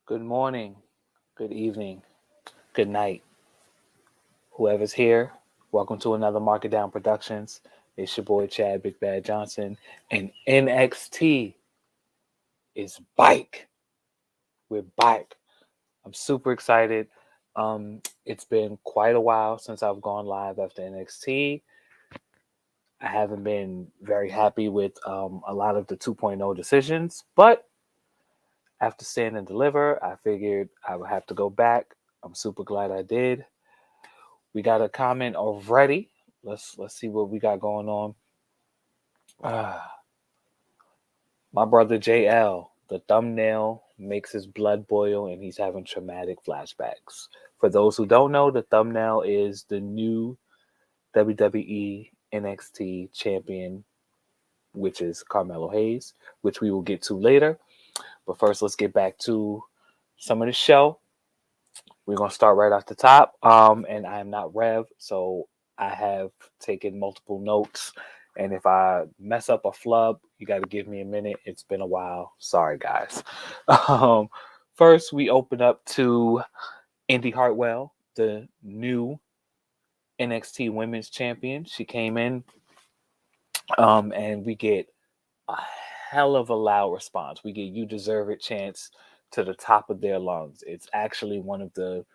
Good morning, good evening, good night. Whoever's here, welcome to another Market Down Productions. It's your boy Chad Big Bad Johnson, and NXT is bike. We're bike. I'm super excited. It's been quite a while since I've gone live after NXT. I haven't been very happy with a lot of the 2.0 decisions, but after Stand and Deliver, I figured I would have to go back. I'm super glad I did. We got a comment already. Let's see what we got going on. My brother JL, the thumbnail makes his blood boil and he's having traumatic flashbacks. For those who don't know, the thumbnail is the new WWE NXT champion, which is Carmelo Hayes, which we will get to later. But first, let's get back to some of the show. We're going to start right off the top. And I am not Rev, so I have taken multiple notes. And if I mess up a flub, you got to give me a minute. It's been a while. Sorry, guys. First, we open up to Indy Hartwell, the new Nxt Women's Champion. She came in, and we get a hell of a loud response. We get "You Deserve It" chants to the top of their lungs. It's actually one of the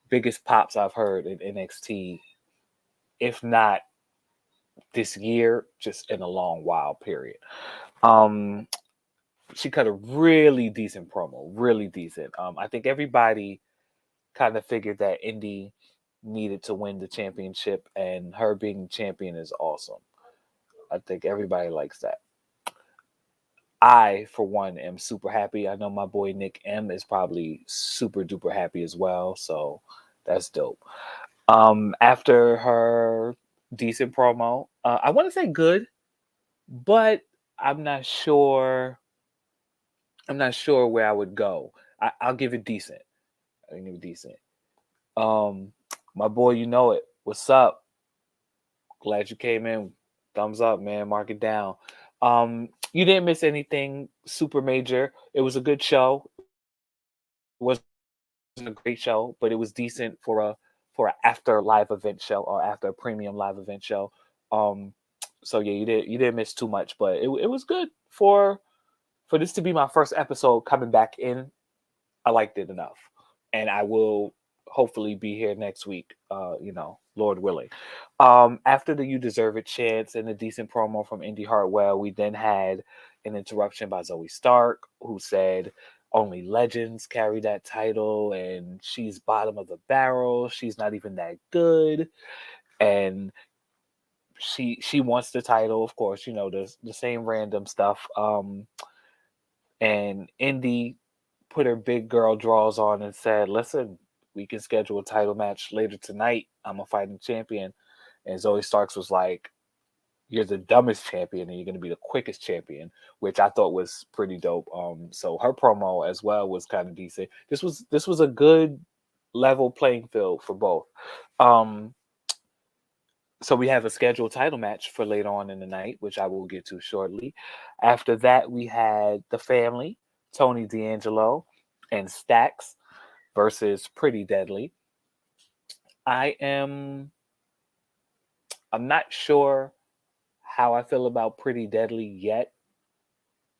biggest pops I've heard in NXT, if not this year, just in a long while period. She cut a really decent promo, really decent. I think everybody kind of figured that Indy needed to win the championship, and her being champion is awesome. I think everybody likes that. I, for one, am super happy. I know my boy Nick M is probably super duper happy as well, so that's dope. After her decent promo, I want to say good, but I'm not sure. I'm not sure where I would go. I'll give it decent. I give it decent. Um, my boy, you know it. What's up? Glad you came in. Thumbs up, man. Mark it down. You didn't miss anything super major. It was a good show. It wasn't a great show, but it was decent for a after live event show or after a premium live event show. So yeah, you didn't miss too much, but it was good for this to be my first episode coming back in. I liked it enough, and I will hopefully be here next week. Lord willing. After the "You Deserve It" chants and a decent promo from Indy Hartwell, we then had an interruption by Zoe Stark, who said only legends carry that title, and she's bottom of the barrel. She's not even that good, and she wants the title, of course. The same random stuff. And Indy put her big girl draws on and said, "Listen, we can schedule a title match later tonight. I'm a fighting champion." And Zoe Starks was like, "You're the dumbest champion, and you're going to be the quickest champion," which I thought was pretty dope. So her promo as well was kind of decent. This was a good level playing field for both. Um, so we have a scheduled title match for later on in the night, which I will get to shortly. After that, we had the family, Tony D'Angelo and Stacks versus Pretty Deadly. I am I'm not sure how I feel about Pretty Deadly yet.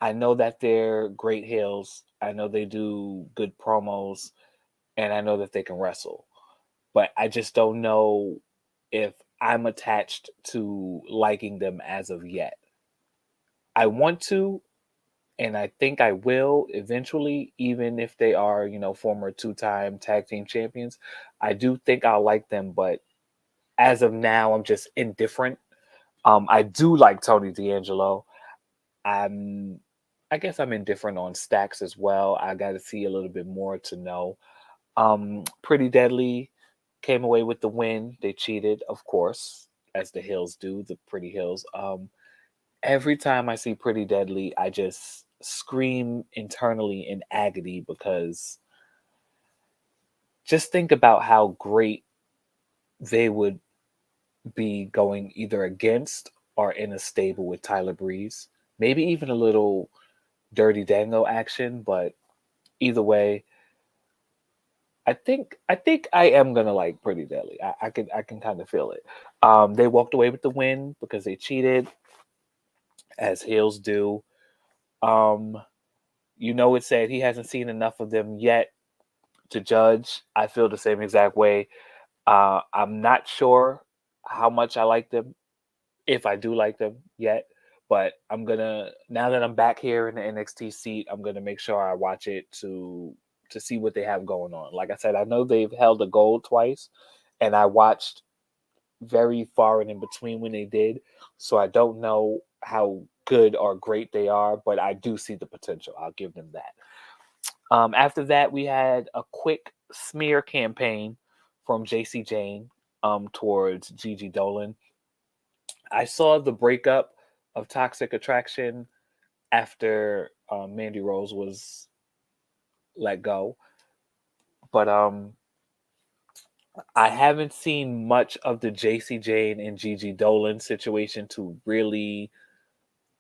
I know that they're great heels. I know they do good promos, and I know that they can wrestle. But I just don't know if I'm attached to liking them as of yet. I want to, and I think I will eventually, even if they are, former two-time tag team champions. I do think I'll like them, but as of now, I'm just indifferent. I do like Tony D'Angelo. I'm, I guess I'm indifferent on Stacks as well. I got to see a little bit more to know. Pretty Deadly came away with the win. They cheated, of course, as the Hills do, the Pretty Hills. Every time I see Pretty Deadly, I just scream internally in agony because just think about how great they would be going either against or in a stable with Tyler Breeze. Maybe even a little Dirty Dango action, but either way, I think I am gonna like Pretty Deadly. I can kind of feel it. They walked away with the win because they cheated, as heels do. Um, it said he hasn't seen enough of them yet to judge. I feel the same exact way. I'm not sure how much I like them, if I do like them yet, but I'm gonna, now that I'm back here in the NXT seat, I'm gonna make sure I watch it to see what they have going on. Like I said, I know they've held a gold twice, and I watched very far and in between when they did, so I don't know how good or great they are, but I do see the potential. I'll give them that. After that, we had a quick smear campaign from JC Jane towards Gigi Dolan. I saw the breakup of Toxic Attraction after Mandy Rose was let go, but I haven't seen much of the JC Jane and Gigi Dolan situation to really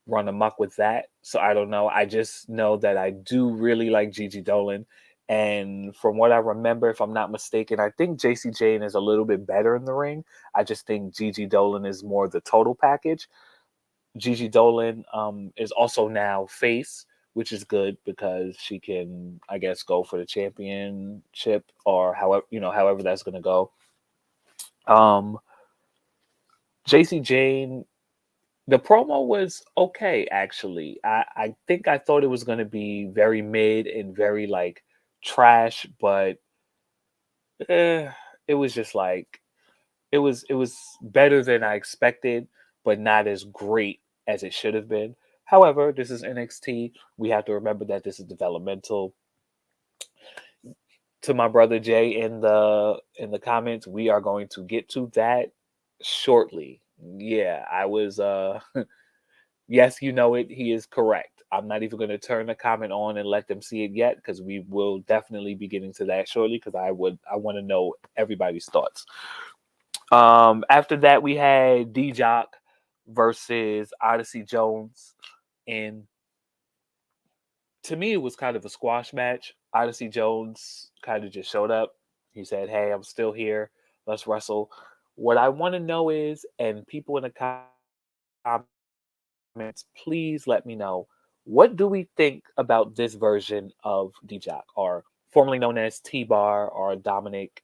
run amok with that. So I don't know. I just know that I do really like Gigi Dolan. And from what I remember, if I'm not mistaken, I think JC Jane is a little bit better in the ring. I just think Gigi Dolan is more the total package. Gigi Dolan is also now face, which is good because she can, I guess, go for the championship or however that's going to go. Um, JC Jane, the promo was okay, actually. I think I thought it was going to be very mid and very like trash, but eh, it was just like it was better than I expected, but not as great as it should have been. However, this is NXT. We have to remember that this is developmental. To my brother Jay in the comments, we are going to get to that shortly. Yeah, I was yes, you know it. He is correct. I'm not even going to turn the comment on and let them see it yet because we will definitely be getting to that shortly because I want to know everybody's thoughts. After that, we had D-Jock versus Odyssey Jones. And to me, it was kind of a squash match. Odyssey Jones kind of just showed up. He said, "Hey, I'm still here. Let's wrestle." What I want to know is, and people in the comments, please let me know, what do we think about this version of D-Jock, or formerly known as T-Bar or Dominic?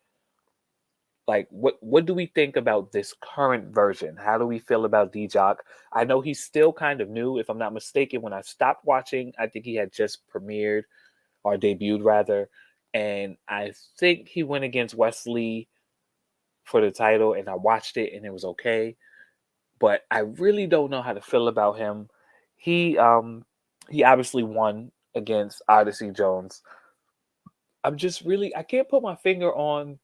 Like, what do we think about this current version? How do we feel about D-Jock? I know he's still kind of new. If I'm not mistaken, when I stopped watching, I think he had just premiered or debuted rather, and I think he went against Wesley for the title, and I watched it and it was okay, but I really don't know how to feel about him. He obviously won against Odyssey Jones. I can't put my finger on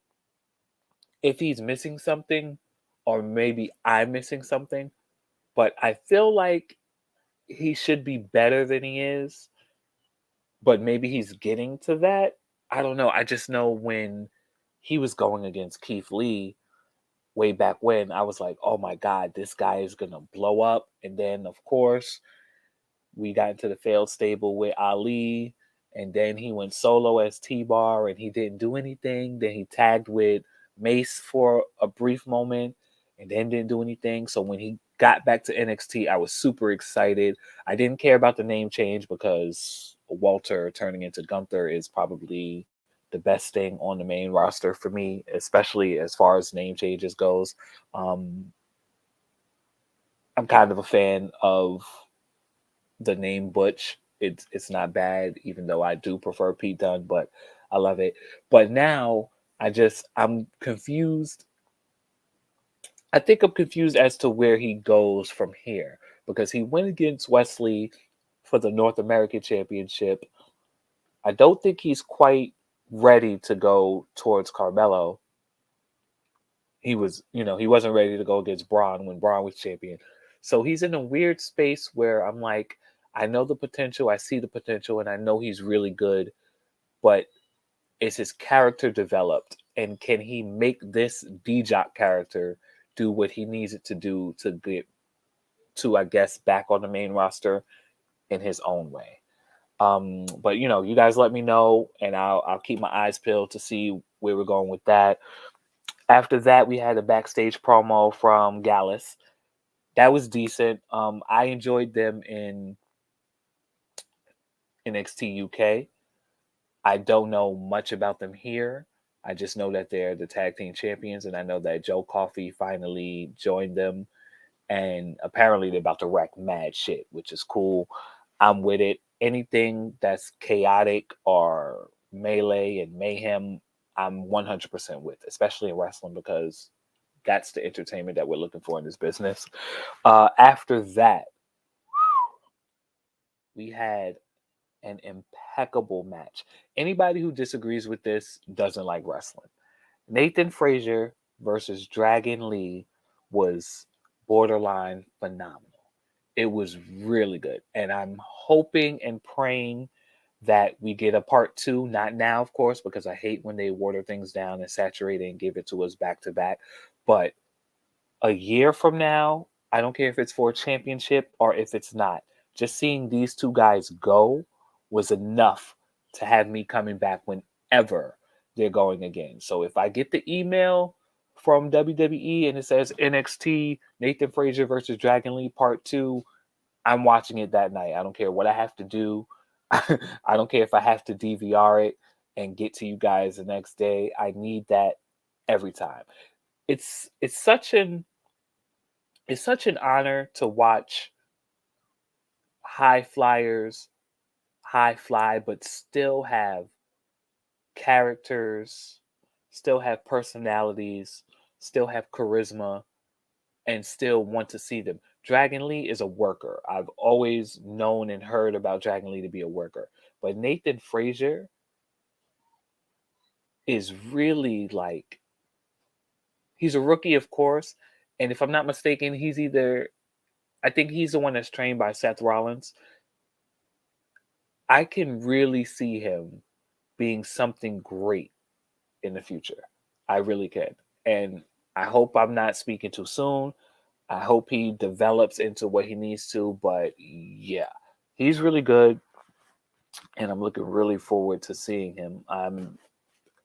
if he's missing something or maybe I'm missing something, but I feel like he should be better than he is, but maybe he's getting to that. I don't know. I just know when he was going against Keith Lee way back when, I was like, oh my God, this guy is going to blow up. And then, of course, we got into the failed stable with Ali, and then he went solo as T-Bar, and he didn't do anything. Then he tagged with Mace for a brief moment, and then didn't do anything. So when he got back to NXT, I was super excited. I didn't care about the name change because Walter turning into Gunther is probably the best thing on the main roster for me, especially as far as name changes goes. Um, I'm kind of a fan of the name Butch. It's not bad, even though I do prefer Pete Dunne, but I love it. But now I'm confused. I think I'm confused as to where he goes from here because he went against Wesley for the North American Championship. I don't think he's quite ready to go towards Carmelo. He wasn't ready to go against Braun when Braun was champion. So he's in a weird space where I'm like, I know the potential, I see the potential, and I know he's really good, but is his character developed? And can he make this D-Jock character do what he needs it to do to get to, I guess, back on the main roster in his own way? But you guys let me know, and I'll keep my eyes peeled to see where we're going with that. After that, we had a backstage promo from Gallus. That was decent. I enjoyed them in NXT UK. I don't know much about them here. I just know that they're the tag team champions, and I know that Joe Coffey finally joined them, and apparently they're about to wreck mad shit, which is cool. I'm with it. Anything that's chaotic or melee and mayhem, I'm 100% with, especially in wrestling, because that's the entertainment that we're looking for in this business. After that, we had an impeccable match. Anybody who disagrees with this doesn't like wrestling. Nathan Frazier versus Dragon Lee was borderline phenomenal. It was really good. And I'm hoping and praying that we get a part two, not now, of course, because I hate when they water things down and saturate it and give it to us back to back. But a year from now, I don't care if it's for a championship or if it's not. Just seeing these two guys go was enough to have me coming back whenever they're going again. So if I get the email from WWE and it says NXT Nathan Frazier versus Dragon Lee Part 2, I'm watching it that night. I don't care what I have to do. I don't care if I have to DVR it and get to you guys the next day. I need that every time. It's such an honor to watch high flyers high fly, but still have characters, still have personalities, still have charisma, and still want to see them. Dragon Lee is a worker. I've always known and heard about Dragon Lee to be a worker. But Nathan Frazier is really like, he's a rookie, of course. And if I'm not mistaken, I think he's the one that's trained by Seth Rollins. I can really see him being something great in the future. I really can. And I hope I'm not speaking too soon. I hope he develops into what he needs to. But yeah, he's really good. And I'm looking really forward to seeing him. I'm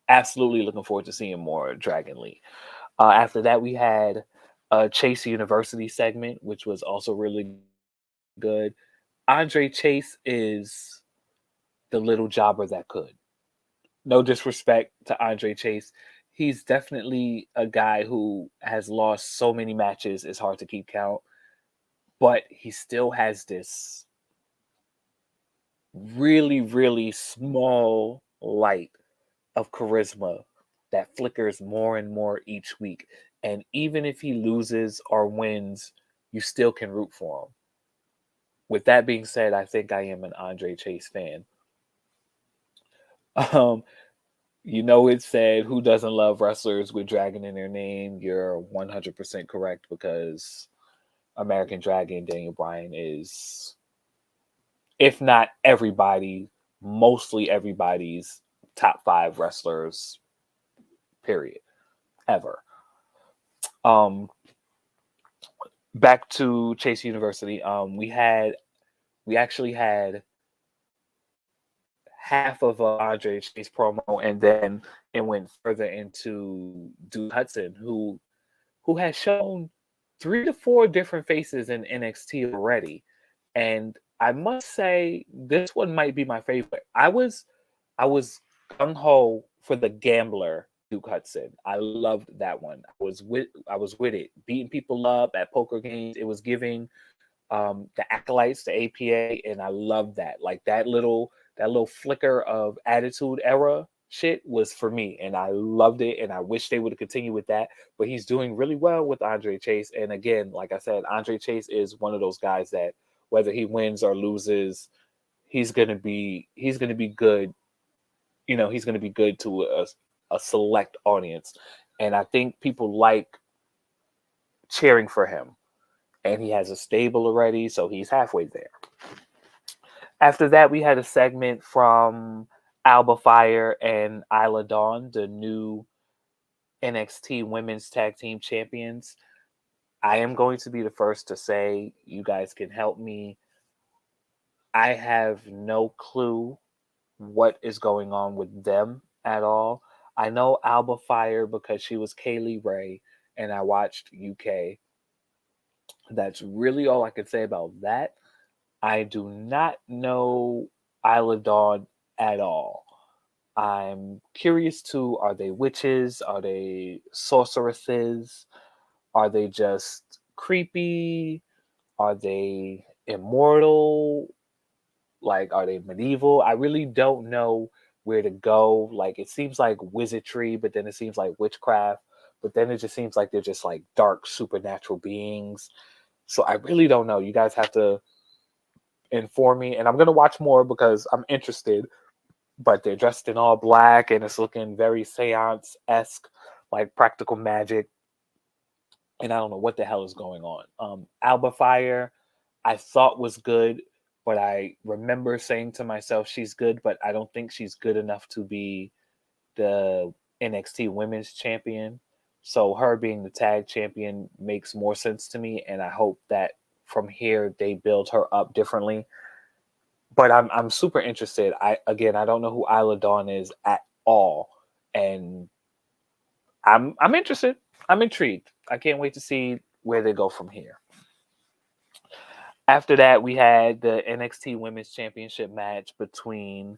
absolutely looking forward to seeing more Dragon Lee. After that, we had a Chase University segment, which was also really good. Andre Chase is the little jobber that could. No disrespect to Andre Chase. He's definitely a guy who has lost so many matches, it's hard to keep count. But he still has this really, really small light of charisma that flickers more and more each week. And even if he loses or wins, you still can root for him. With that being said, I think I am an Andre Chase fan. Um, it said, who doesn't love wrestlers with Dragon in their name? You're 100% correct, because American Dragon, Daniel Bryan is, if not everybody, mostly everybody's top 5 wrestlers, period, ever. Um, Back to Chase University. We actually had half of Andre Chase promo, and then it went further into Duke Hudson, who has shown 3 to 4 different faces in NXT already. And I must say, this one might be my favorite. I was gung ho for the gambler Duke Hudson. I loved that one. I was with it, beating people up at poker games. It was giving the acolytes, the APA, and I love that. Like that little flicker of attitude era shit was for me, and I loved it. And I wish they would have continued with that. But he's doing really well with Andre Chase. And again, like I said, Andre Chase is one of those guys that whether he wins or loses, he's gonna be good. He's gonna be good to a select audience, and I think people like cheering for him. And he has a stable already, so he's halfway there. After that, we had a segment from Alba Fire and Isla Dawn, the new NXT Women's Tag Team Champions. I am going to be the first to say, you guys can help me. I have no clue what is going on with them at all. I know Alba Fire because she was Kaylee Ray and I watched UK. That's really all I can say about that. I do not know Isla Dawn at all. I'm curious to, are they witches? Are they sorceresses? Are they just creepy? Are they immortal? Like, are they medieval? I really don't know where to go. Like, it seems like wizardry, but then it seems like witchcraft, but then it just seems like they're just like dark supernatural beings. So I really don't know. You guys have to inform me, and I'm gonna watch more because I'm interested. But they're dressed in all black, and it's looking very seance esque, like practical magic. And I don't know what the hell is going on. Alba Fire, I thought was good, but I remember saying to myself, she's good, but I don't think she's good enough to be the NXT Women's Champion. So her being the tag champion makes more sense to me, and I hope that from here they build her up differently. But I'm super interested. I don't know who Isla Dawn is at all, and I'm interested. I'm intrigued. I can't wait to see where they go from here. After that, we had the NXT Women's Championship match between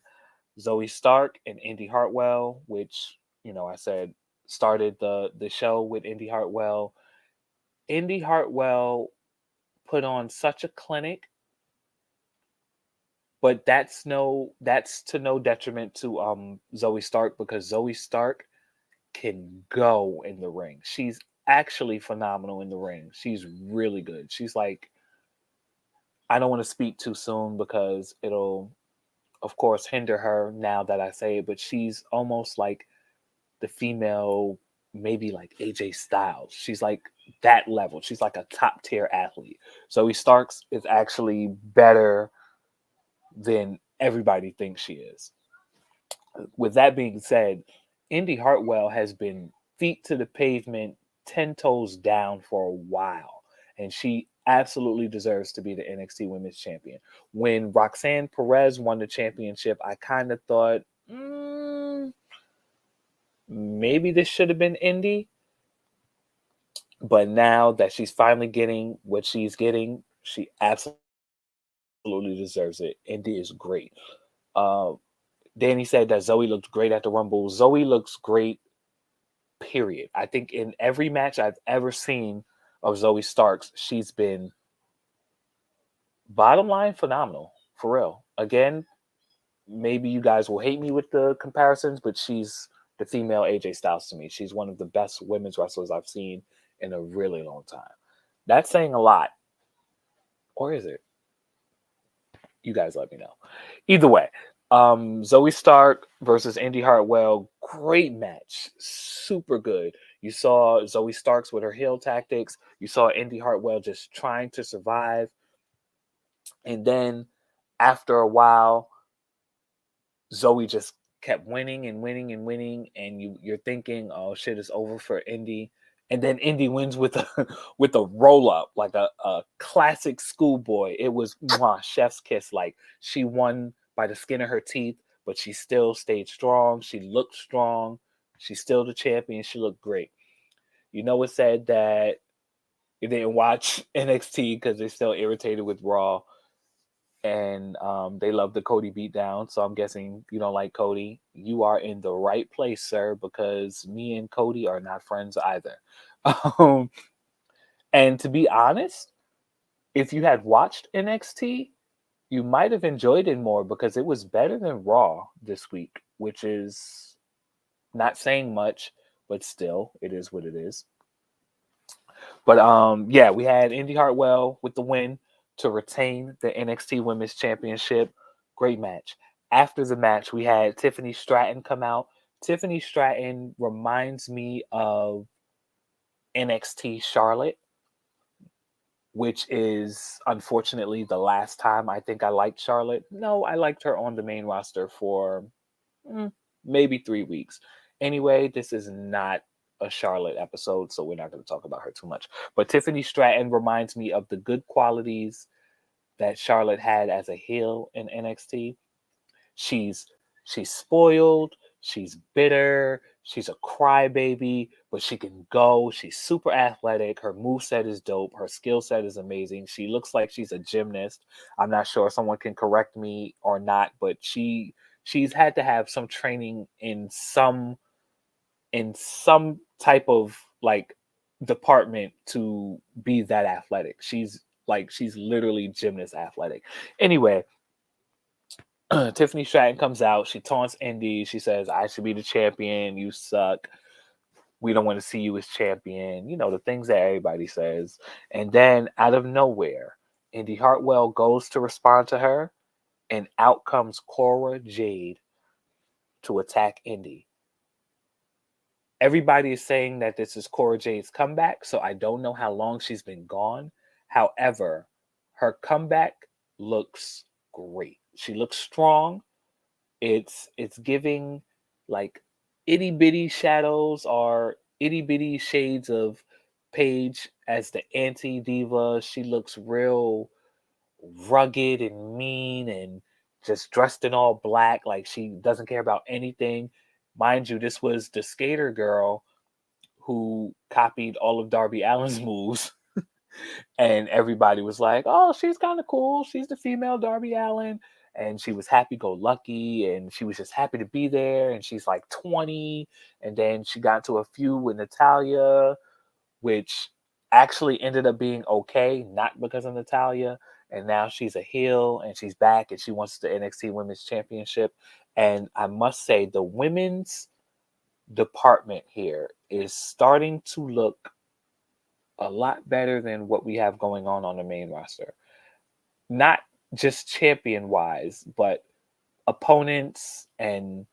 Zoe Stark and Indy Hartwell, which, I said started the show with Indy Hartwell. Indy Hartwell put on such a clinic, but that's to no detriment to Zoe Stark, because Zoe Stark can go in the ring. She's actually phenomenal in the ring. She's really good. She's like, I don't want to speak too soon because it'll, of course, hinder her now that I say it, but she's almost like the female, maybe like AJ Styles. She's like that level. She's like a top tier athlete. Zoe Starks is actually better than everybody thinks she is. With that being said, Indy Hartwell has been feet to the pavement, 10 toes down for a while. And she absolutely deserves to be the NXT Women's Champion. When Roxanne Perez won the championship, I kind of thought, maybe this should have been Indy. But now that she's finally getting what she's getting, she absolutely deserves it. Indy is great. Uh, Danny said that Zoe looked great at the Rumble. Zoe looks great, period. I think in every match I've ever seen of Zoe Starks, she's been bottom line phenomenal, for real. Again, maybe you guys will hate me with the comparisons, but she's the female AJ Styles to me. She's one of the best women's wrestlers I've seen in a really long time. That's saying a lot. Or is it? You guys let me know. Either way, Zoe Stark versus Indy Hartwell, great match, super good. You saw Zoe Starks with her heel tactics. You saw Indy Hartwell just trying to survive, and then after a while, Zoe just kept winning and winning and winning, and you're thinking, oh shit, it's over for Indy. And then Indy wins with a with a roll up, like a classic schoolboy. It was chef's kiss. Like, she won by the skin of her teeth, but she still stayed strong. She looked strong. She's still the champion. She looked great. It said that you didn't watch NXT because they're still irritated with Raw, and they love the Cody beatdown. So I'm guessing you don't like Cody. You are in the right place, sir, because me and Cody are not friends either. Um, and to be honest, if you had watched NXT, you might have enjoyed it more because it was better than Raw this week, which is not saying much, but still, it is what it is. But yeah, we had Indy Hartwell with the win to retain the NXT Women's Championship. Great match. After the match, we had Tiffany Stratton come out. Tiffany Stratton reminds me of NXT Charlotte, which is unfortunately the last time I think I liked Charlotte. No, I liked her on the main roster for maybe 3 weeks. Anyway, this is not a Charlotte episode, so we're not going to talk about her too much. But Tiffany Stratton reminds me of the good qualities that Charlotte had as a heel in NXT. She's she's spoiled, she's bitter, she's a crybaby, but she can go. She's super athletic. Her moveset is dope. Her skill set is amazing. She looks like she's a gymnast. I'm not sure if someone can correct me or not, but she's had to have some training in some type of like department to be that athletic. She's literally gymnast athletic. Anyway, Tiffany Stratton comes out. She taunts Indy. She says, "I should be the champion. You suck. We don't want to see you as champion." You know, the things that everybody says. And then out of nowhere, Indy Hartwell goes to respond to her, and out comes Cora Jade to attack Indy. Everybody is saying that this is Cora Jade's comeback, so I don't know how long she's been gone. However, her comeback looks great. She looks strong. It's giving like itty bitty shadows or itty bitty shades of Paige as the anti diva. She looks real rugged and mean and just dressed in all black, like she doesn't care about anything. Mind you, this was the skater girl who copied all of Darby Allin's moves. And everybody was like, "Oh, she's kind of cool. She's the female Darby Allin." And she was happy go lucky and she was just happy to be there. And she's like 20. And then she got to a feud with Natalia, which actually ended up being okay, not because of Natalia. And now she's a heel and she's back and she wants the NXT Women's Championship. And I must say, the women's department here is starting to look a lot better than what we have going on the main roster. Not just champion wise, but opponents and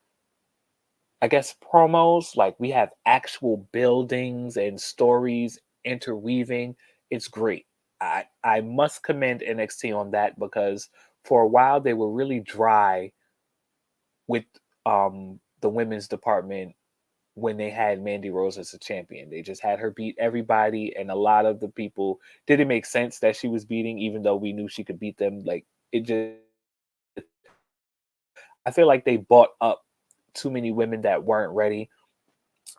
I guess promos. Like we have actual buildings and stories interweaving. It's great. I must commend NXT on that because for a while they were really dry with the women's department when they had Mandy Rose as a champion. They just had her beat everybody, and a lot of the people didn't make sense that she was beating, even though we knew she could beat them. Like it just, I feel like they bought up too many women that weren't ready.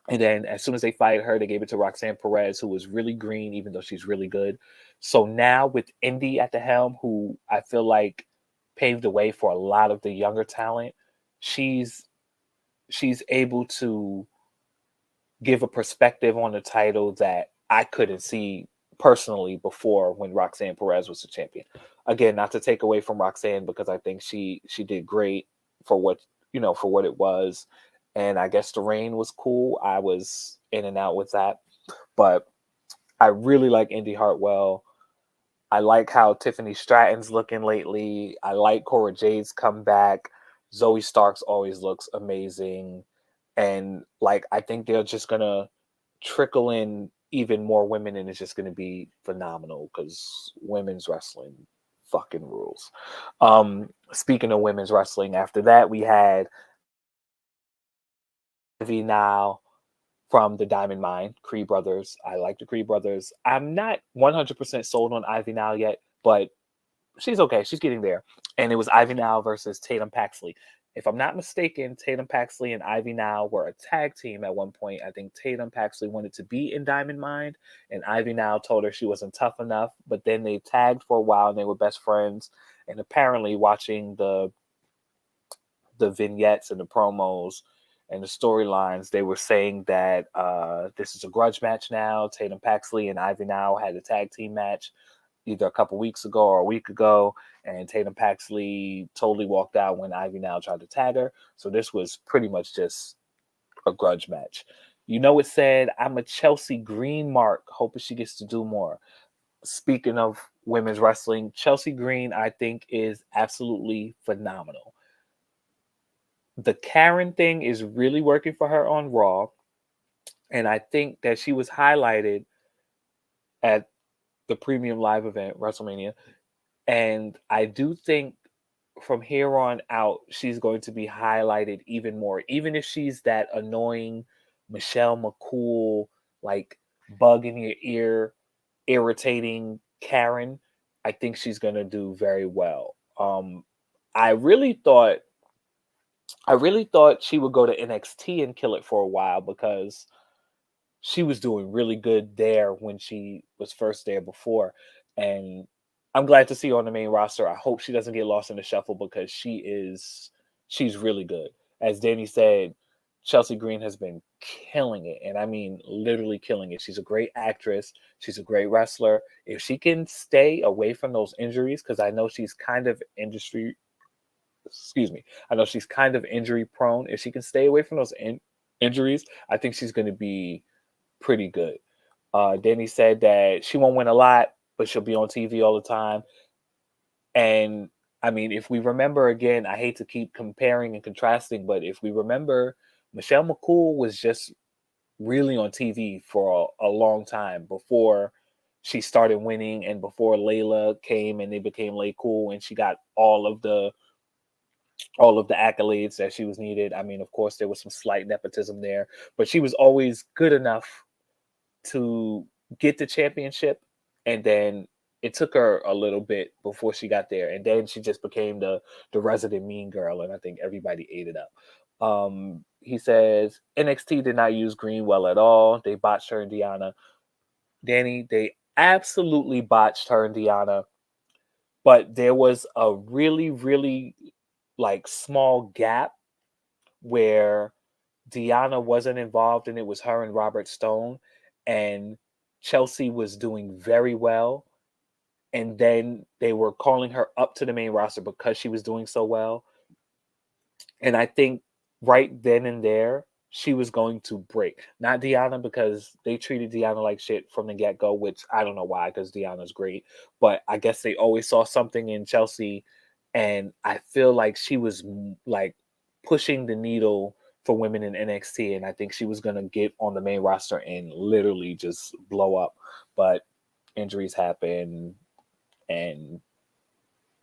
And then as soon as they fired her, they gave it to Roxanne Perez, who was really green, even though she's really good. So now with Indy at the helm, who I feel like paved the way for a lot of the younger talent, she's she's able to give a perspective on the title that I couldn't see personally before when Roxanne Perez was the champion. Again, not to take away from Roxanne because I think she did great for what for what it was, and I guess the reign was cool. I was in and out with that, but I really like Indy Hartwell. I like how Tiffany Stratton's looking lately. I like Cora Jade's comeback. Zoe Starks always looks amazing. And like I think they're just gonna trickle in even more women and it's just gonna be phenomenal because women's wrestling fucking rules. Speaking of women's wrestling, after that we had Ivy now from the Diamond Mine, Creed Brothers. I like the Creed Brothers. I'm not 100% sold on Ivy now yet, but she's okay. She's getting there. And it was Ivy Now versus Tatum Paxley. If I'm not mistaken, Tatum Paxley and Ivy Now were a tag team at one point. I think Tatum Paxley wanted to be in Diamond Mine, and Ivy Now told her she wasn't tough enough. But then they tagged for a while, and they were best friends. And apparently, watching the vignettes and the promos and the storylines, they were saying that this is a grudge match now. Tatum Paxley and Ivy Now had a tag team match either a couple weeks ago or a week ago, and Tatum Paxley totally walked out when Ivy Now tried to tag her. So this was pretty much just a grudge match. You know, it said, "I'm a Chelsea Green mark, hoping she gets to do more." Speaking of women's wrestling, Chelsea Green, I think, is absolutely phenomenal. The Karen thing is really working for her on Raw, and I think that she was highlighted at the premium live event, WrestleMania. And I do think from here on out, she's going to be highlighted even more, even if she's that annoying Michelle McCool, like bug in your ear, irritating Karen. I think she's gonna do very well. I really thought she would go to NXT and kill it for a while because she was doing really good there when she was first there before. And I'm glad to see her on the main roster. I hope she doesn't get lost in the shuffle because she's really good. As Danny said, Chelsea Green has been killing it. And I mean literally killing it. She's a great actress. She's a great wrestler. If she can stay away from those injuries, because I know she's kind of I know she's kind of injury prone. If she can stay away from those injuries, I think she's going to be pretty good. Danny said that she won't win a lot, but she'll be on TV all the time. And I mean, if we remember again, I hate to keep comparing and contrasting, but if we remember, Michelle McCool was just really on TV for a long time before she started winning and before Layla came and they became Lay Cool and she got all of the accolades that she was needed. I mean, of course, there was some slight nepotism there, but she was always good enough to get the championship. And then it took her a little bit before she got there. And then she just became the resident mean girl. And I think everybody ate it up. He says NXT did not use Green well at all. They botched her and Deanna. Danny, they absolutely botched her and Deanna. But there was a really, really like small gap where Deanna wasn't involved and it was her and Robert Stone, and Chelsea was doing very well. And then they were calling her up to the main roster because she was doing so well. And I think right then and there, she was going to break. Not Deanna, because they treated Deanna like shit from the get go, which I don't know why, because Deanna's great. But I guess they always saw something in Chelsea. And I feel like she was like pushing the needle for women in NXT. And I think she was going to get on the main roster and literally just blow up. But injuries happen.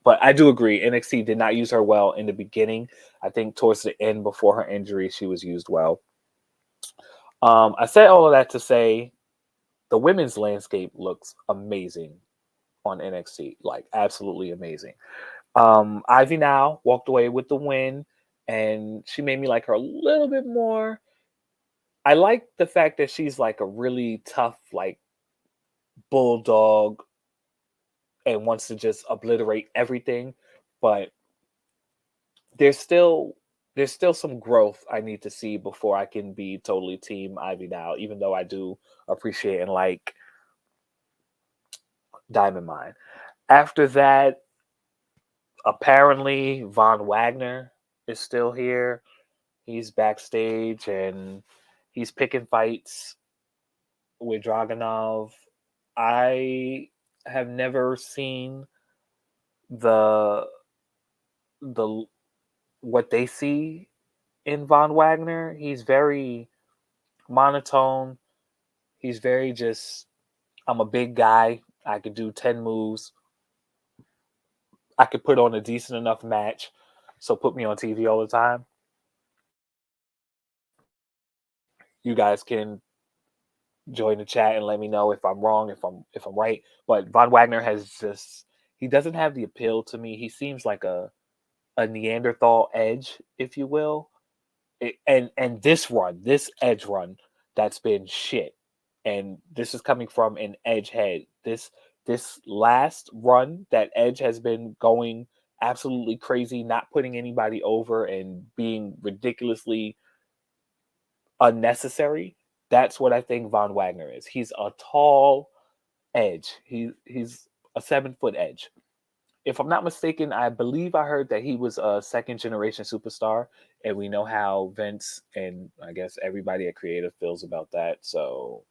But I do agree, NXT did not use her well in the beginning. I think towards the end, before her injury, she was used well. I said all of that to say the women's landscape looks amazing on NXT, like absolutely amazing. Ivy Now walked away with the win, and she made me like her a little bit more. I like the fact that she's like a really tough, like bulldog, and wants to just obliterate everything, but there's still some growth I need to see before I can be totally team Ivy Now, even though I do appreciate and like Diamond Mine. After that, apparently Von Wagner is still here. He's backstage and he's picking fights with Dragunov. I have never seen the the what they see in Von Wagner. He's very monotone. He's very just, I'm a big guy. I could do 10 moves. I could put on a decent enough match. So put me on TV all the time. You guys can join the chat and let me know if I'm wrong, if I'm right. But Von Wagner has just, he doesn't have the appeal to me. He seems like a Neanderthal Edge, if you will. And this Edge run, that's been shit. And this is coming from an Edge head. This last run that Edge has been going absolutely crazy, not putting anybody over and being ridiculously unnecessary. That's what I think Von Wagner is. He's a tall Edge. He's a 7-foot Edge. If I'm not mistaken, I believe I heard that he was a second generation superstar, and we know how Vince and I guess everybody at Creative feels about that. So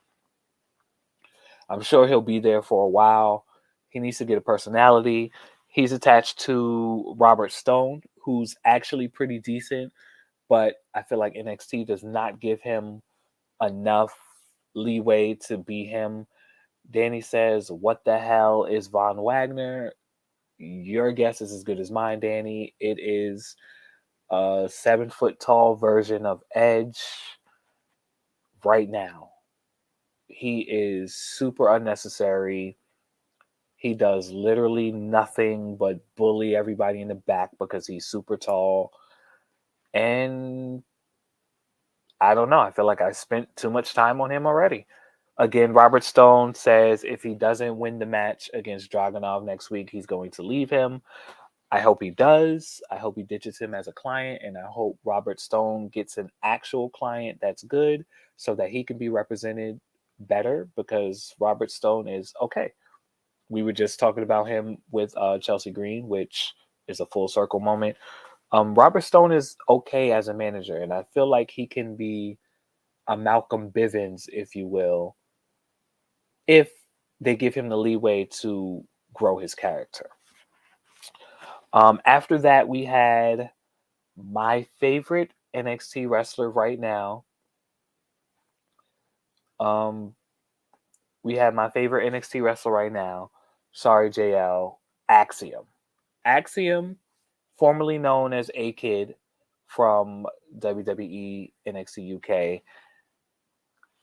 I'm sure he'll be there for a while. He needs to get a personality. He's attached to Robert Stone, who's actually pretty decent, but I feel like NXT does not give him enough leeway to be him. Danny says, "What the hell is Von Wagner?" Your guess is as good as mine, Danny. It is a 7-foot tall version of Edge right now. He is super unnecessary. He does literally nothing but bully everybody in the back because he's super tall. And I don't know. I feel like I spent too much time on him already. Again, Robert Stone says if he doesn't win the match against Dragunov next week, he's going to leave him. I hope he does. I hope he ditches him as a client, and I hope Robert Stone gets an actual client that's good so that he can be represented better, because Robert Stone is okay. We were just talking about him with Chelsea Green, which is a full circle moment. Robert Stone is okay as a manager, and I feel like he can be a Malcolm Bivens, if you will, if they give him the leeway to grow his character. After that, we had my favorite NXT wrestler right now. We have my favorite NXT wrestler right now. Sorry, JL. Axiom. Axiom, formerly known as A-Kid from WWE NXT UK.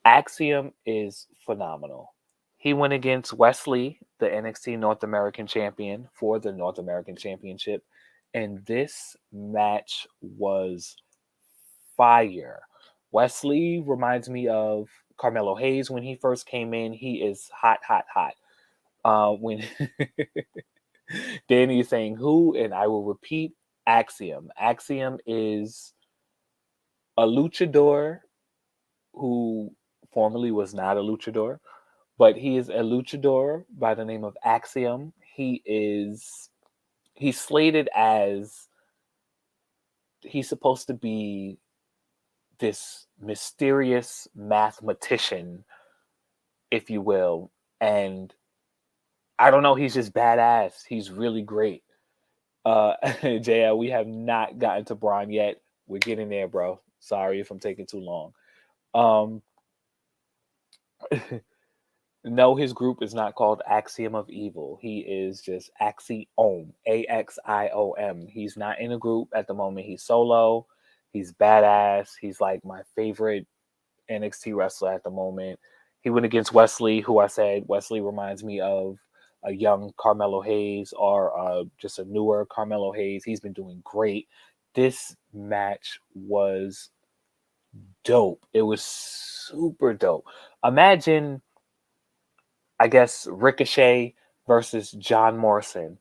Axiom is phenomenal. He went against Wesley, the NXT North American champion, for the North American Championship. And this match was fire. Wesley reminds me of Carmelo Hayes when he first came in. He is hot, hot, hot. When Danny is saying who, and I will repeat, Axiom. Axiom is a luchador who formerly was not a luchador, but he is a luchador by the name of Axiom. He's slated as, he's supposed to be this mysterious mathematician, if you will, and I don't know, he's just badass. He's really great. JL, we have not gotten to Braun yet. We're getting there, bro. Sorry if I'm taking too long. No, his group is not called Axiom of Evil. He is just Axiom, Axiom. He's not in a group at the moment. He's solo. He's badass. He's like my favorite NXT wrestler at the moment. He went against Wesley, who I said Wesley reminds me of a young Carmelo Hayes, or just a newer Carmelo Hayes. He's been doing great. This match was dope. It was super dope. Imagine, I guess, Ricochet versus John Morrison,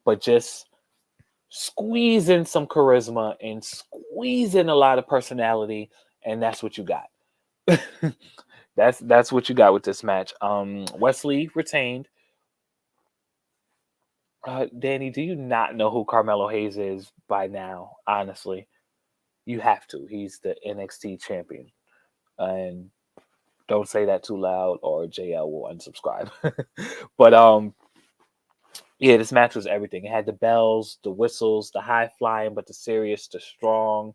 but just squeeze in some charisma and squeeze in a lot of personality, and that's what you got. That's what you got with this match. Wesley retained. Danny, do you not know who Carmelo Hayes is by now? Honestly, you have to. He's the NXT champion, and don't say that too loud, or JL will unsubscribe. But yeah, this match was everything. It had the bells, the whistles, the high flying, but the serious, the strong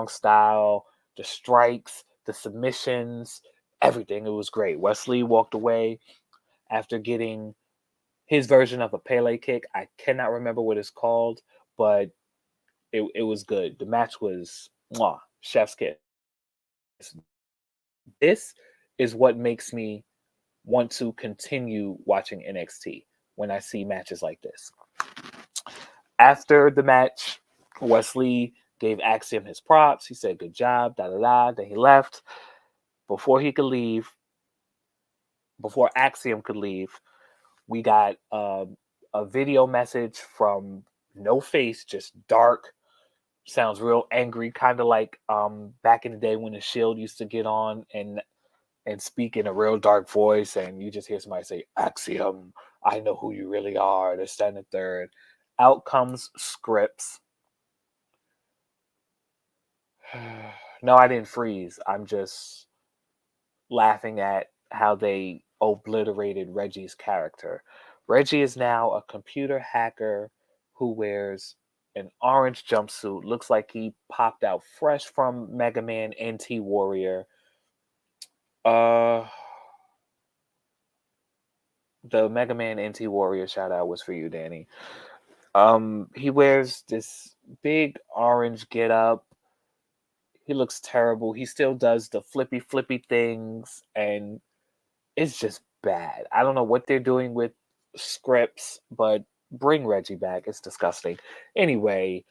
style, the strikes, the submissions, everything. It was great. Wesley walked away after getting his version of a Pele kick. I cannot remember what it's called, but it was good. The match was chef's kiss. This is what makes me want to continue watching NXT when I see matches like this. After the match, Wesley gave Axiom his props. He said, "Good job, da da da." Then he left. Before he could leave, before Axiom could leave, we got a video message from No Face, just dark. Sounds real angry, kind of like back in the day when the Shield used to get on and speak in a real dark voice, and you just hear somebody say, "Axiom, I know who you really are." They're standing third. Out comes Scripps. No, I didn't freeze. I'm just laughing at how they obliterated Reggie's character. Reggie is now a computer hacker who wears an orange jumpsuit. Looks like he popped out fresh from Mega Man NT Warrior. The Mega Man NT Warrior shout out was for you, Danny. He wears this big orange getup. He looks terrible. He still does the flippy things, and it's just bad. I don't know what they're doing with scripts, but bring Reggie back. It's disgusting. Anyway,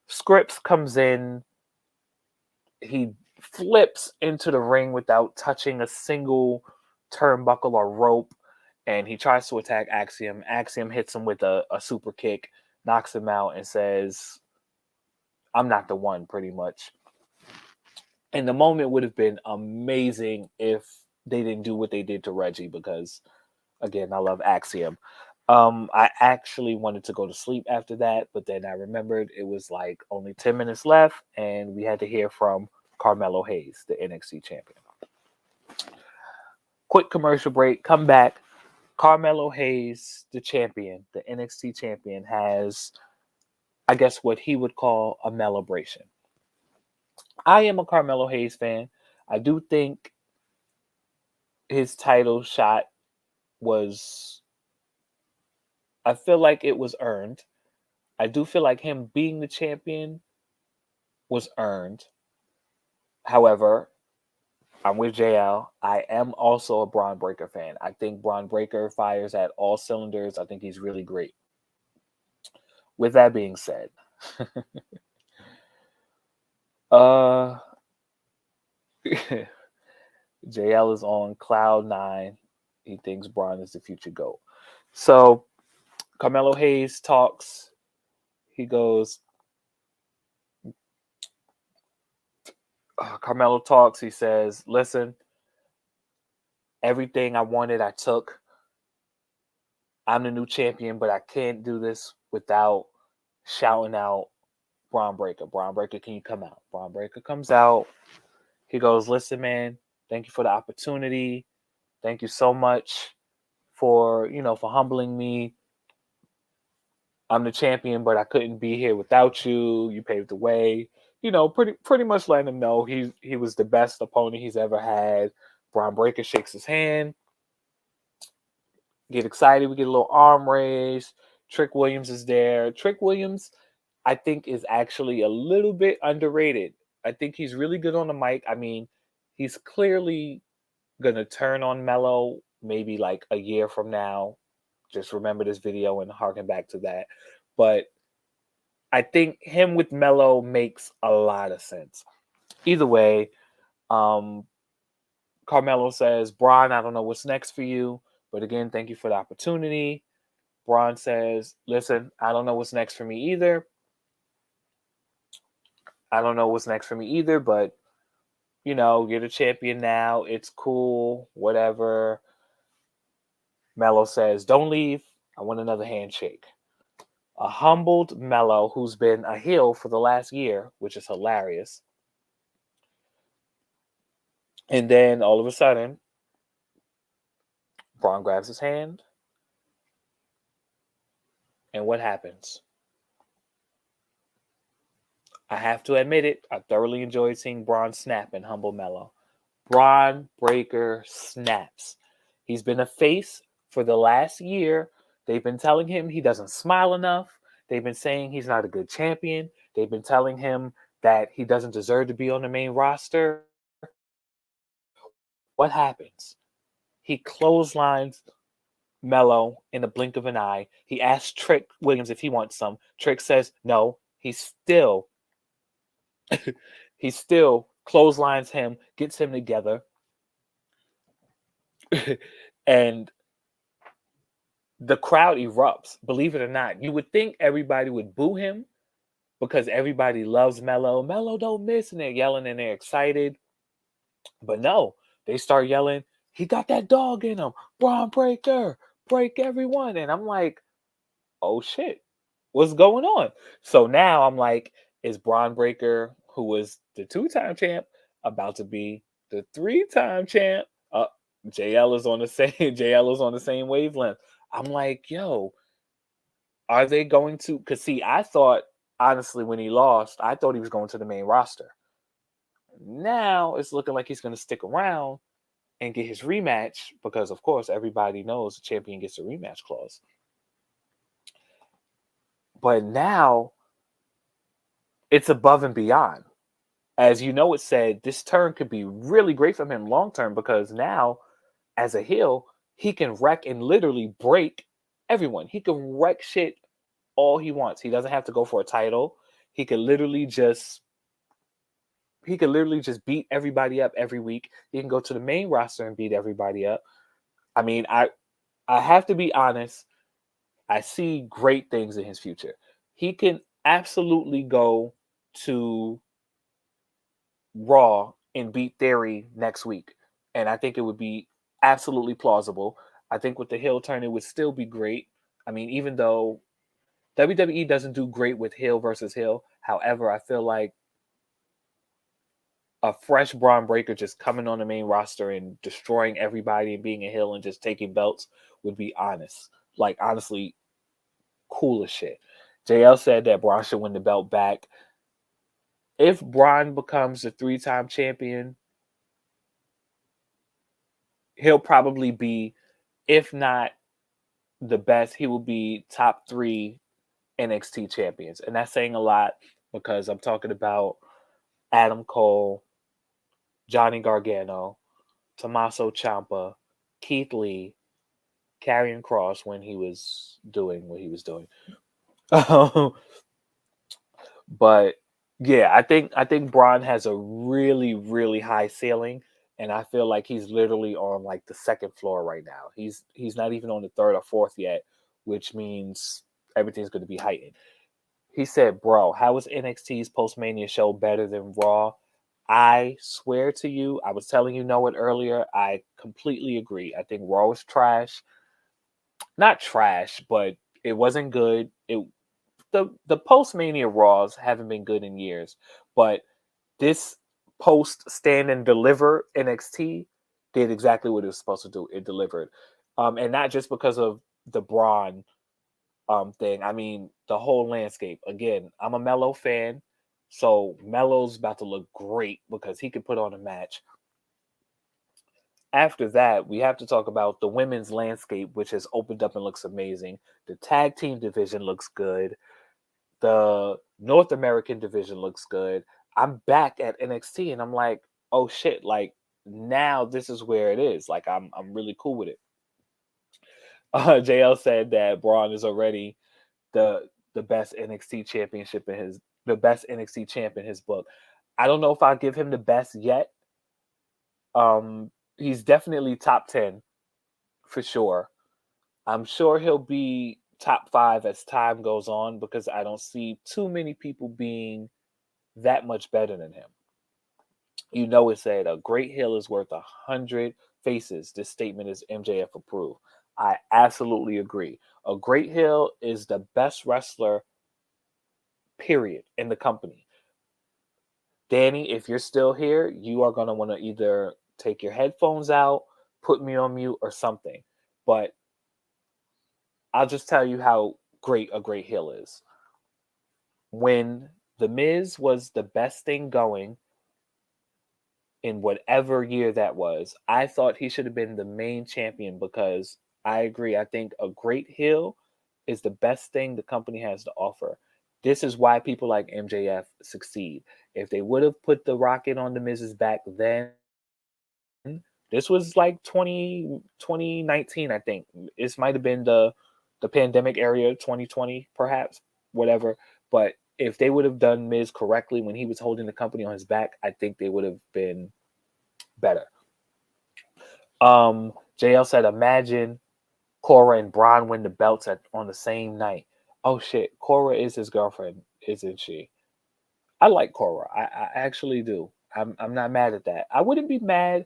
Scripps comes in. He flips into the ring without touching a single turnbuckle or rope, and he tries to attack Axiom. Axiom hits him with a super kick, knocks him out, and says, "I'm not the one," pretty much. And the moment would have been amazing if they didn't do what they did to Reggie, because, again, I love Axiom. I actually wanted to go to sleep after that, but then I remembered it was like only 10 minutes left, and we had to hear from Carmelo Hayes, the NXT champion. Quick commercial break, come back. Carmelo Hayes, the champion, the NXT champion, has, I guess, what he would call a celebration. I am a Carmelo Hayes fan. I do think his title shot was, I feel like it was earned. I do feel like him being the champion was earned. However, I'm with JL. I am also a Braun Breaker fan. I think Braun Breaker fires at all cylinders. I think he's really great. With that being said, JL is on cloud 9. He thinks Braun is the future GOAT. So Carmelo Hayes talks. He goes, Carmelo talks. He says, "Listen, everything I wanted, I took. I'm the new champion, but I can't do this without shouting out Braun Breaker. Braun Breaker, can you come out?" Braun Breaker comes out. He goes, "Listen, man, thank you for the opportunity. Thank you so much for humbling me. I'm the champion, but I couldn't be here without you. You paved the way." Pretty much letting him know he was the best opponent he's ever had. Braun Breaker shakes his hand. Get excited. We get a little arm raise. Trick Williams is there. Trick Williams, I think, is actually a little bit underrated. I think he's really good on the mic. I mean, he's clearly going to turn on Melo maybe like a year from now. Just remember this video and harken back to that. But I think him with Melo makes a lot of sense. Either way, Carmelo says, "Braun, I don't know what's next for you, but again, thank you for the opportunity." Braun says, "Listen, I don't know what's next for me either. But you're the champion now. It's cool, whatever." Melo says, "Don't leave. I want another handshake." A humbled Melo, who's been a heel for the last year, which is hilarious. And then all of a sudden, Braun grabs his hand. And what happens? I have to admit it, I thoroughly enjoyed seeing Braun snap and humble Melo. Braun Breaker snaps. He's been a face for the last year. They've been telling him he doesn't smile enough. They've been saying he's not a good champion. They've been telling him that he doesn't deserve to be on the main roster. What happens? He clotheslines Melo in the blink of an eye. He asks Trick Williams if he wants some. Trick says no. He still clotheslines him, gets him together. And the crowd erupts. Believe it or not, you would think everybody would boo him because everybody loves Melo. Melo don't miss, and they're yelling and they're excited. But no, they start yelling, "He got that dog in him. Braun Breaker, break everyone." And I'm like, oh shit, what's going on? So now I'm like, is Braun Breaker, who was the 2-time champ, about to be the 3-time champ? JL is on the same wavelength. I'm like, yo, are they going to? Because see, I thought honestly when he lost, I thought he was going to the main roster. Now it's looking like he's going to stick around and get his rematch because, of course, everybody knows the champion gets a rematch clause. But now it's above and beyond. As you know, it said this turn could be really great for him long term because now, as a heel, he can wreck and literally break everyone. He can wreck shit all he wants. He doesn't have to go for a title. He could literally just beat everybody up every week. He can go to the main roster and beat everybody up. I mean, I have to be honest. I see great things in his future. He can absolutely go to Raw and beat Theory next week. And I think it would be absolutely plausible. I think with the heel turn, it would still be great. I mean, even though WWE doesn't do great with heel versus heel, however, I feel like a fresh Braun Breaker just coming on the main roster and destroying everybody and being a heel and just taking belts would be honestly, cool as shit. JL said that Braun should win the belt back. If Braun becomes a 3-time champion, he'll probably be, if not the best, he will be top 3 NXT champions. And that's saying a lot because I'm talking about Adam Cole, Johnny Gargano, Tommaso Ciampa, Keith Lee, Karrion Kross when he was doing what he was doing. But yeah, I think Braun has a really, really high ceiling, and I feel like he's literally on like the second floor right now. He's not even on the third or fourth yet, which means everything's going to be heightened. He said, "Bro, how was NXT's post-Mania show better than Raw?" I swear to you, I was telling you know it earlier. I completely agree. I think Raw was trash. Not trash, but it wasn't good. The post-Mania Raws haven't been good in years, but this post Stand and Deliver NXT did exactly what it was supposed to do. It delivered. And not just because of the Braun thing. I mean, the whole landscape. Again, I'm a Mello fan, so Mello's about to look great because he can put on a match. After that, we have to talk about the women's landscape, which has opened up and looks amazing. The tag team division looks good. The North American division looks good. I'm back at NXT and I'm like, oh shit, like now this is where it is. Like I'm really cool with it. JL said that Braun is already the the best NXT championship in his the best NXT champ in his book. I don't know if I'll give him the best yet. He's definitely top 10 for sure. I'm sure he'll be top 5 as time goes on because I don't see too many people being that much better than him. You know, it said a great heel is worth 100 faces. This statement is MJF approved. I absolutely agree. A great heel is the best wrestler, period, in the company. Danny, if you're still here, you are going to want to either take your headphones out, put me on mute, or something. But I'll just tell you how great a great heel is. When The Miz was the best thing going in whatever year that was, I thought he should have been the main champion because I agree. I think a great heel is the best thing the company has to offer. This is why people like MJF succeed. If they would have put the rocket on the Miz's back then, this was like 2019, I think. This might have been the pandemic area, 2020, perhaps, whatever. But if they would have done Miz correctly when he was holding the company on his back, I think they would have been better. JL said, imagine Cora and Braun win the belts on the same night. Oh shit, Cora is his girlfriend, isn't she? I like Cora. I actually do. I'm not mad at that. I wouldn't be mad.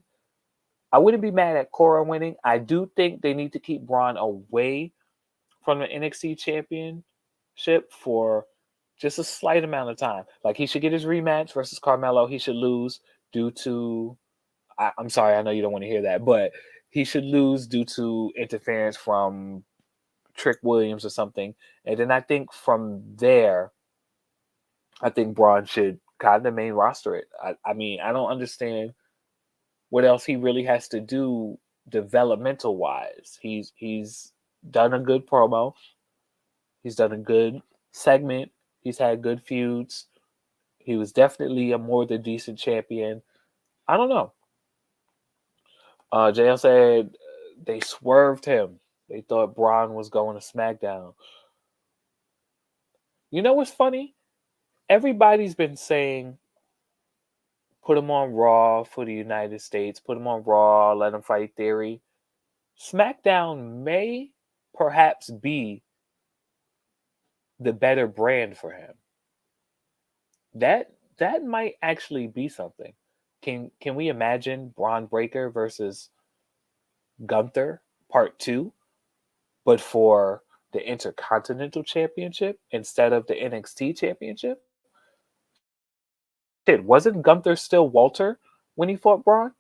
I wouldn't be mad at Cora winning. I do think they need to keep Braun away from the NXT championship for just a slight amount of time. Like he should get his rematch versus Carmelo. He should lose due to I'm sorry, I know you don't want to hear that, but he should lose due to interference from Trick Williams or something. And then I think from there, I think Braun should kind of main roster it. I mean, I don't understand what else he really has to do developmental wise. He's done a good promo. He's done a good segment. He's had good feuds. He was definitely a more than decent champion. I don't know. JL said they swerved him. They thought Braun was going to SmackDown. You know what's funny? Everybody's been saying put him on Raw for the United States, put him on Raw, let him fight Theory. SmackDown may perhaps be the better brand for him. That might actually be something. Can we imagine Braun Breaker versus Gunther Part 2, but for the Intercontinental Championship instead of the NXT Championship? Shit, wasn't Gunther still Walter when he fought Braun?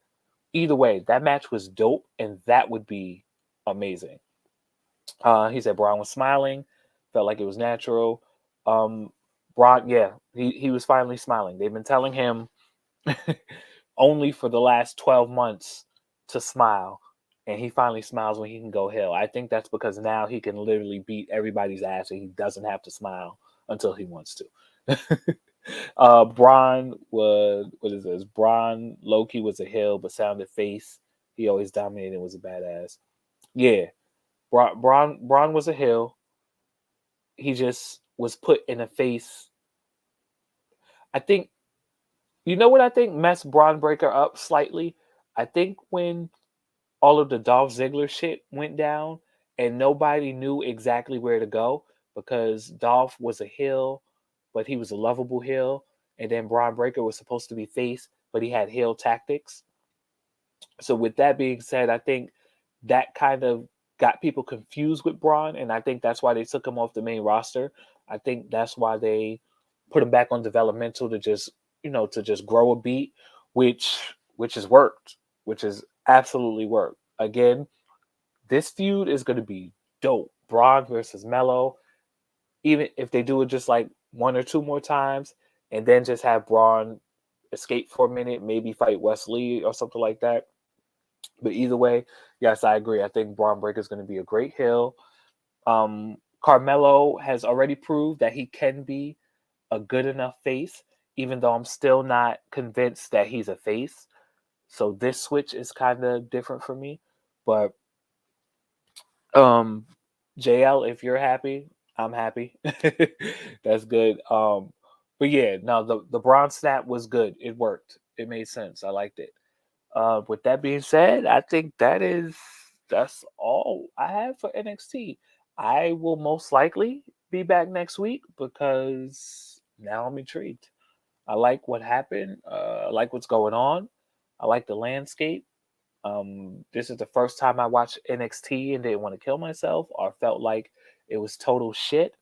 Either way, that match was dope, and that would be amazing. He said Braun was smiling, felt like it was natural. Braun, yeah, he was finally smiling. They've been telling him only for the last 12 months to smile, and he finally smiles when he can go heel. I think that's because now he can literally beat everybody's ass, and he doesn't have to smile until he wants to. Braun was, what is this? Braun Loki was a heel, but sounded face. He always dominated and was a badass. Yeah, Braun was a heel. He just was put in a face. I think, you know what I think messed Braun Breaker up slightly? I think when all of the Dolph Ziggler shit went down and nobody knew exactly where to go because Dolph was a heel, but he was a lovable heel. And then Braun Breaker was supposed to be face, but he had heel tactics. So with that being said, I think that kind of got people confused with Braun, and I think that's why they took him off the main roster. I think that's why they put him back on developmental to just, to just grow a beat, which has worked, which has absolutely worked. Again, this feud is going to be dope. Braun versus Mello. Even if they do it just like one or two more times, and then just have Braun escape for a minute, maybe fight Wesley or something like that. But either way, yes, I agree. I think Braun Breaker is going to be a great heel. Carmelo has already proved that he can be a good enough face, even though I'm still not convinced that he's a face. So this switch is kind of different for me. But um, JL, if you're happy, I'm happy. That's good. But yeah, no, the Braun snap was good. It worked. It made sense. I liked it. With that being said, I think that's all I have for NXT. I will most likely be back next week because now I'm intrigued. I like what happened. I like what's going on. I like the landscape. This is the first time I watched NXT and didn't want to kill myself or felt like it was total shit.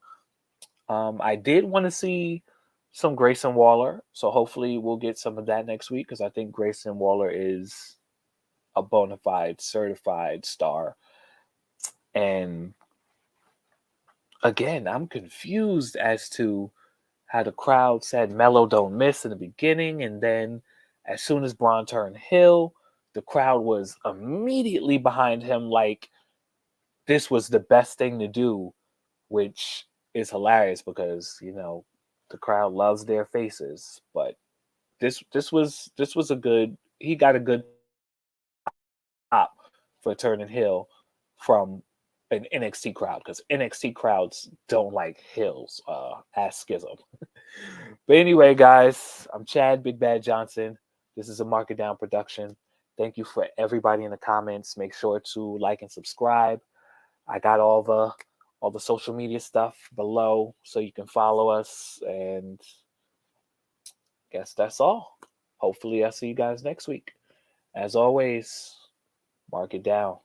I did want to see some Grayson Waller, so hopefully we'll get some of that next week because I think Grayson Waller is a bona fide, certified star. And again, I'm confused as to how the crowd said Mello don't miss in the beginning, and then as soon as Braun turned heel, the crowd was immediately behind him like this was the best thing to do, which is hilarious because, the crowd loves their faces. But this was a good, he got a good pop for turning heel from an NXT crowd because NXT crowds don't like heels. Ask Schism. But anyway, guys, I'm Chad Big Bad Johnson. This is a Mark It Down production. Thank you for everybody in the comments. Make sure to like and subscribe. I got all the social media stuff below so you can follow us. And guess that's all. Hopefully I'll see you guys next week. As always, mark it down.